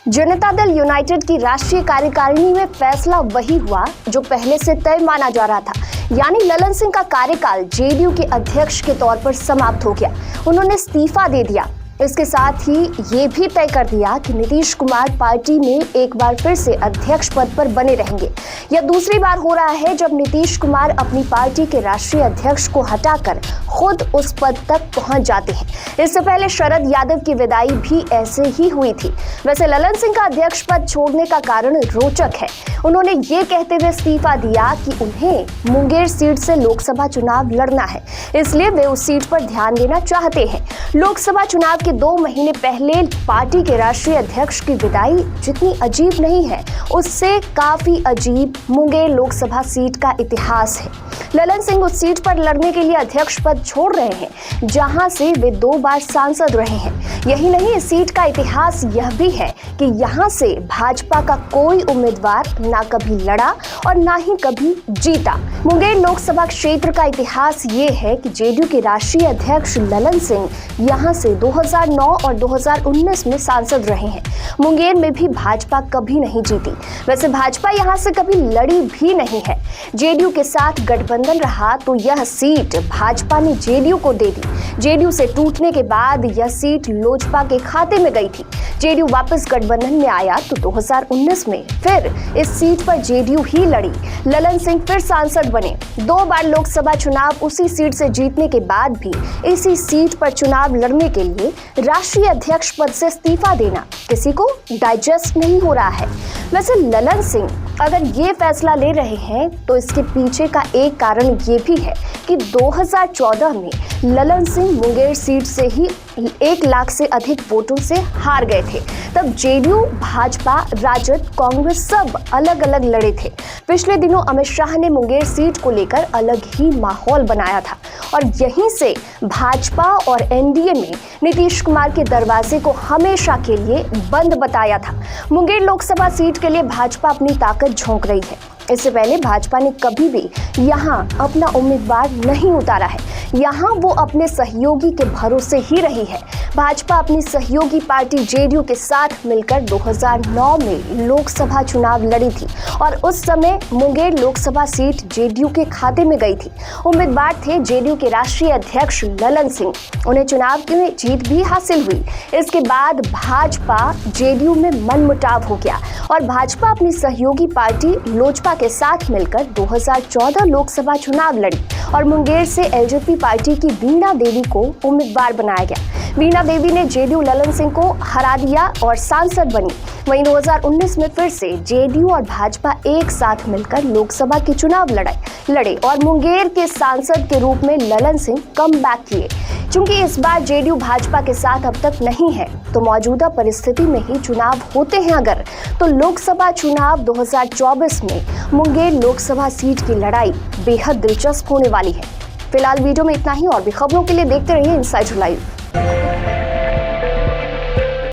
Janata Dal United की राष्ट्रीय कार्यकारिणी में फैसला वही हुआ जो पहले से तय माना जा रहा था, यानी ललन सिंह का कार्यकाल जेडीयू के अध्यक्ष के तौर पर समाप्त हो गया। उन्होंने इस्तीफा दे दिया। इसके साथ ही ये भी तय कर दिया कि नीतीश कुमार पार्टी में एक बार फिर से अध्यक्ष पद पर बने रहेंगे। यह दूसरी बार हो रहा है जब नीतीश कुमार अपनी पार्टी के राष्ट्रीय अध्यक्ष को हटाकर खुद उस पद तक पहुंच जाते हैं। इससे पहले शरद यादव की विदाई भी ऐसे ही हुई थी। वैसे ललन सिंह का अध्यक्ष पद छोड़ने का कारण रोचक है। उन्होंने ये कहते हुए इस्तीफा दिया कि उन्हें मुंगेर सीट से लोकसभा चुनाव लड़ना है, इसलिए वे उस सीट पर ध्यान देना चाहते हैं। लोकसभा चुनाव के 2 महीने पहले पार्टी के राष्ट्रीय अध्यक्ष की विदाई जितनी अजीब नहीं है, उससे काफी अजीब मुंगेर लोकसभा सीट का इतिहास है। ललन सिंह उस सीट पर लड़ने के लिए अध्यक्ष पद छोड़ रहे हैं, जहां से वे 2 बार सांसद रहे हैं। यही नहीं, इस सीट का इतिहास यह भी है कि यहां से भाजपा का कोई उम्मीदवार ना कभी लड़ा और ना ही कभी जीता। मुंगेर लोकसभा क्षेत्र का इतिहास ये है कि जेडीयू के राष्ट्रीय अध्यक्ष ललन सिंह यहां से 2009 और 2019 में सांसद रहे हैं। मुंगेर में भी भाजपा कभी नहीं जीती। वैसे भाजपा यहां से कभी लड़ी भी नहीं है। जेडीयू के साथ गठबंधन रहा तो यह सीट भाजपा ने जेडीयू को दे दी। जेडीयू से टूटने के बाद यह सीट लोजपा के खाते में गई थी। जेडीयू वापस गठबंधन में आया तो 2019 में फिर इस सीट पर जेडीयू ही लड़ी। ललन सिंह फिर सांसद बने। 2 बार लोकसभा चुनाव उसी सीट से जीतने के बाद भी इसी सीट पर चुनाव लड़ने के लिए राष्ट्रीय अध्यक्ष पद से इस्तीफा देना किसी को डाइजेस्ट नहीं हो रहा है। वैसे ललन सिंह अगर ये फैसला ले रहे हैं तो इसके पीछे का एक कारण ये भी है कि 2014 में ललन सिंह मुंगेर सीट से ही 1 लाख से अधिक वोटों से हार गए थे। तब जेडीयू, भाजपा, राजद, कांग्रेस सब अलग अलग लड़े थे। पिछले दिनों अमित शाह ने मुंगेर सीट को लेकर अलग ही माहौल बनाया था और यहीं से भाजपा और एनडीए में नीतीश कुमार के दरवाजे को हमेशा के लिए बंद बताया था। मुंगेर लोकसभा सीट के लिए भाजपा अपनी ताकत झोंक रही है। इससे पहले भाजपा ने कभी भी यहां अपना उम्मीदवार नहीं उतारा है। यहां वो अपने सहयोगी के भरोसे ही रही है। भाजपा अपनी सहयोगी पार्टी जेडीयू के साथ मिलकर 2009 में लोकसभा चुनाव लड़ी थी और उस समय मुंगेर लोकसभा सीट जेडीयू के खाते में गई थी। उम्मीदवार थे जेडीयू के राष्ट्रीय अध्यक्ष ललन सिंह। उन्हें चुनाव में जीत भी हासिल हुई। इसके बाद भाजपा जेडीयू में मनमुटाव हो गया और भाजपा अपनी सहयोगी पार्टी लोजपा के साथ मिलकर 2014 लोकसभा चुनाव लड़ी और मुंगेर से एलजेपी पार्टी की वीणा देवी को उम्मीदवार बनाया गया। वीणा देवी ने जेडीयू ललन सिंह को हरा दिया और सांसद बनी। वहीं 2019 में फिर से जेडीयू और भाजपा एक साथ मिलकर लोकसभा के चुनाव लड़े और मुंगेर के सांसद के रूप में ललन सिंह कमबैक किए। चूंकि इस बार जेडीयू भाजपा के साथ अब तक नहीं है तो मौजूदा परिस्थिति में ही चुनाव होते हैं अगर, तो लोकसभा चुनाव 2024 में मुंगेर लोकसभा सीट की लड़ाई बेहद दिलचस्प होने वाली है। फिलहाल वीडियो में इतना ही और भी खबरों के लिए देखते रहिए इनसाइड लाइव।